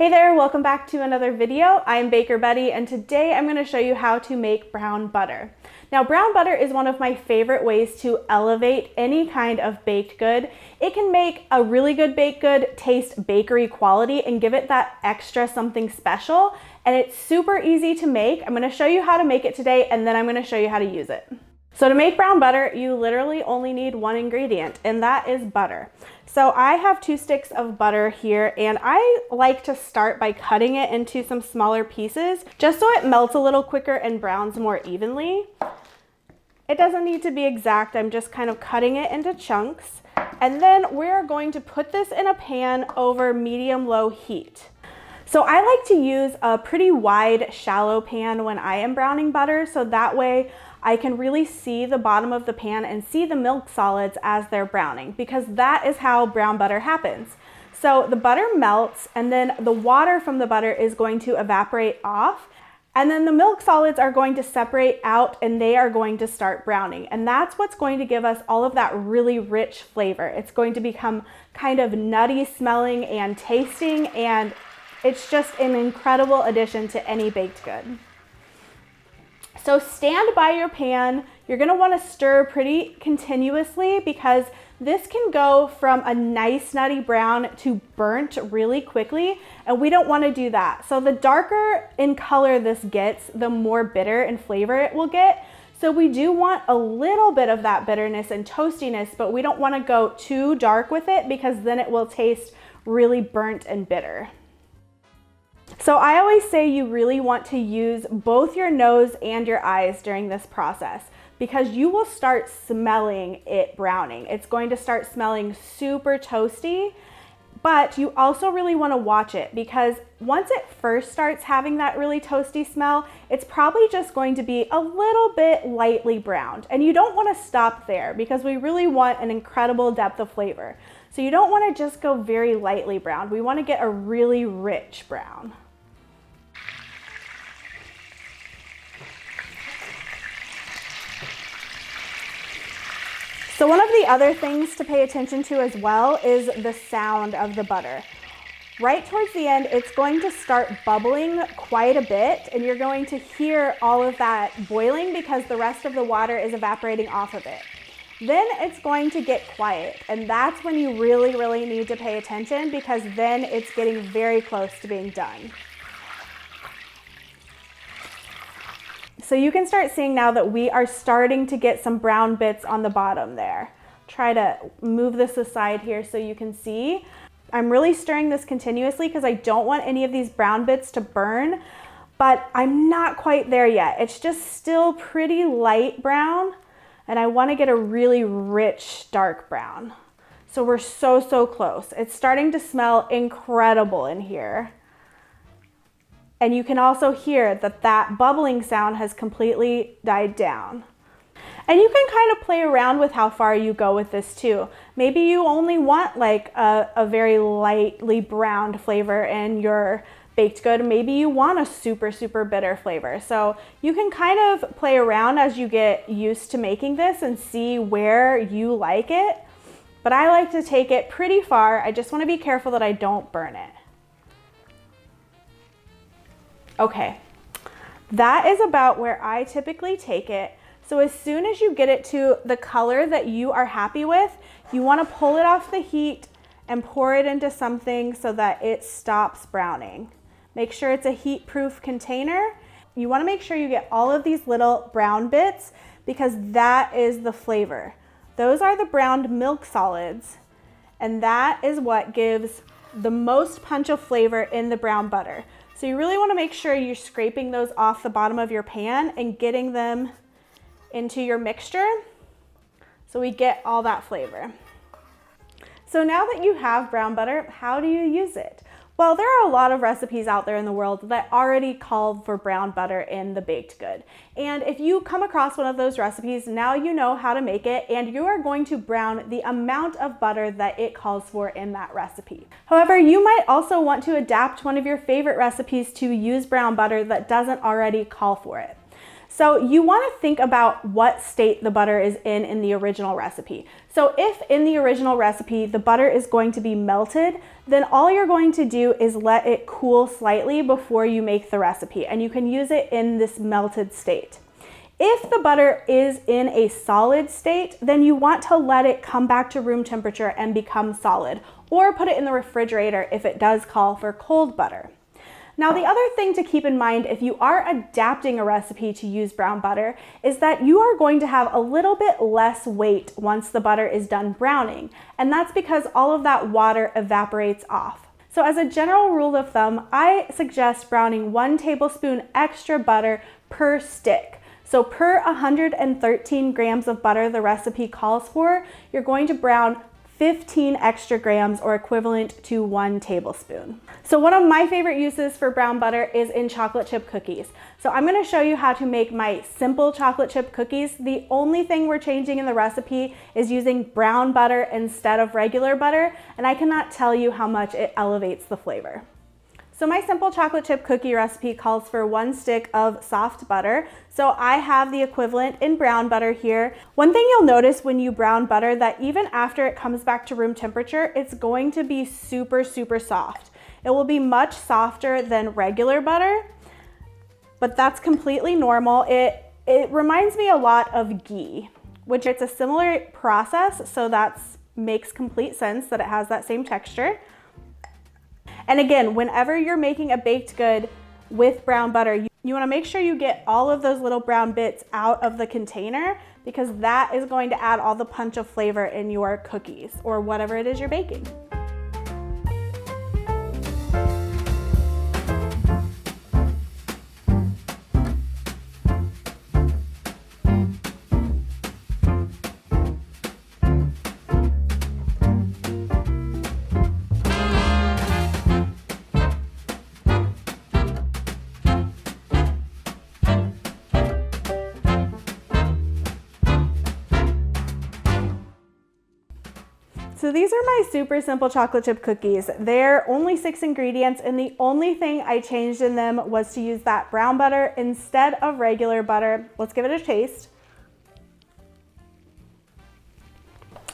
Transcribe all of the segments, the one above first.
Hey there, welcome back to another video. I'm Baker Betty, and today I'm going to show you how to make brown butter. Now, brown butter is one of my favorite ways to elevate any kind of baked good. It can make a really good baked good taste bakery quality and give it that extra something special, and it's super easy to make. I'm going to show you how to make it today, and then I'm going to show you how to use it. So to make brown butter, you literally only need one ingredient, and that is butter. So I have 2 sticks of butter here, and I like to start by cutting it into some smaller pieces, just so it melts a little quicker and browns more evenly. It doesn't need to be exact, I'm just kind of cutting it into chunks. And then we're going to put this in a pan over medium-low heat. So I like to use a pretty wide, shallow pan when I am browning butter, so that way I can really see the bottom of the pan and see the milk solids as they're browning, because that is how brown butter happens. So the butter melts, and then the water from the butter is going to evaporate off, and then the milk solids are going to separate out and they are going to start browning. And that's what's going to give us all of that really rich flavor. It's going to become kind of nutty smelling and tasting, and it's just an incredible addition to any baked good. So stand by your pan. You're gonna wanna stir pretty continuously, because this can go from a nice nutty brown to burnt really quickly, and we don't wanna do that. So the darker in color this gets, the more bitter and flavor it will get. So we do want a little bit of that bitterness and toastiness, but we don't wanna go too dark with it, because then it will taste really burnt and bitter. So I always say you really want to use both your nose and your eyes during this process, because you will start smelling it browning. It's going to start smelling super toasty, but you also really want to watch it, because once it first starts having that really toasty smell, it's probably just going to be a little bit lightly browned. And you don't want to stop there, because we really want an incredible depth of flavor. So you don't want to just go very lightly browned. We want to get a really rich brown. So one of the other things to pay attention to as well is the sound of the butter. Right towards the end, it's going to start bubbling quite a bit, and you're going to hear all of that boiling because the rest of the water is evaporating off of it. Then it's going to get quiet, and that's when you really need to pay attention, because then it's getting very close to being done. So you can start seeing now that we are starting to get some brown bits on the bottom there. Try to move this aside here so you can see. I'm really stirring this continuously because I don't want any of these brown bits to burn, but I'm not quite there yet. It's just still pretty light brown, and I want to get a really rich dark brown. So we're so close. It's starting to smell incredible in here. And you can also hear that that bubbling sound has completely died down. And you can kind of play around with how far you go with this too. Maybe you only want like a very lightly browned flavor in your baked good. Maybe you want a super bitter flavor. So you can kind of play around as you get used to making this and see where you like it. But I like to take it pretty far. I just want to be careful that I don't burn it. Okay, that is about where I typically take it. So as soon as you get it to the color that you are happy with, you want to pull it off the heat and pour it into something so that it stops browning. Make sure it's a heat-proof container. You want to make sure you get all of these little brown bits, because that is the flavor. Those are the browned milk solids, and that is what gives the most punch of flavor in the brown butter. So you really want to make sure you're scraping those off the bottom of your pan and getting them into your mixture so we get all that flavor. So now that you have brown butter, how do you use it? Well, there are a lot of recipes out there in the world that already call for brown butter in the baked good. And if you come across one of those recipes, now you know how to make it, and you are going to brown the amount of butter that it calls for in that recipe. However, you might also want to adapt one of your favorite recipes to use brown butter that doesn't already call for it. So you want to think about what state the butter is in the original recipe. So if in the original recipe the butter is going to be melted, then all you're going to do is let it cool slightly before you make the recipe, and you can use it in this melted state. If the butter is in a solid state, then you want to let it come back to room temperature and become solid, or put it in the refrigerator if it does call for cold butter. Now, the other thing to keep in mind if you are adapting a recipe to use brown butter is that you are going to have a little bit less weight once the butter is done browning, and that's because all of that water evaporates off. So as a general rule of thumb, I suggest browning 1 tablespoon extra butter per stick. So per 113 grams of butter the recipe calls for, you're going to brown 15 extra grams, or equivalent to 1 tablespoon. So one of my favorite uses for brown butter is in chocolate chip cookies. So I'm going to show you how to make my simple chocolate chip cookies. The only thing we're changing in the recipe is using brown butter instead of regular butter, and I cannot tell you how much it elevates the flavor. So my simple chocolate chip cookie recipe calls for 1 stick of soft butter. So I have the equivalent in brown butter here. One thing you'll notice when you brown butter, that even after it comes back to room temperature, it's going to be super, super soft. It will be much softer than regular butter, but that's completely normal. It reminds me a lot of ghee, which it's a similar process, so that makes complete sense that it has that same texture. And again, whenever you're making a baked good with brown butter, you want to make sure you get all of those little brown bits out of the container, because that is going to add all the punch of flavor in your cookies or whatever it is you're baking. So these are my super simple chocolate chip cookies. They're only 6 ingredients, and the only thing I changed in them was to use that brown butter instead of regular butter. Let's give it a taste.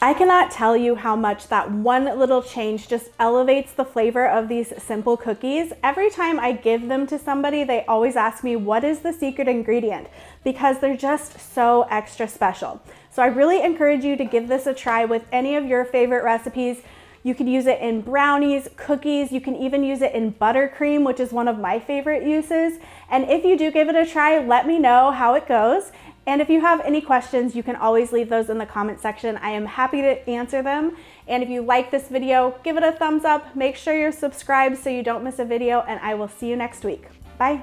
I cannot tell you how much that one little change just elevates the flavor of these simple cookies. Every time I give them to somebody, they always ask me, what is the secret ingredient? Because they're just so extra special. So I really encourage you to give this a try with any of your favorite recipes. You can use it in brownies, cookies, you can even use it in buttercream, which is one of my favorite uses. And if you do give it a try, let me know how it goes. And if you have any questions, you can always leave those in the comment section. I am happy to answer them. And if you like this video, give it a thumbs up. Make sure you're subscribed so you don't miss a video, and I will see you next week. Bye.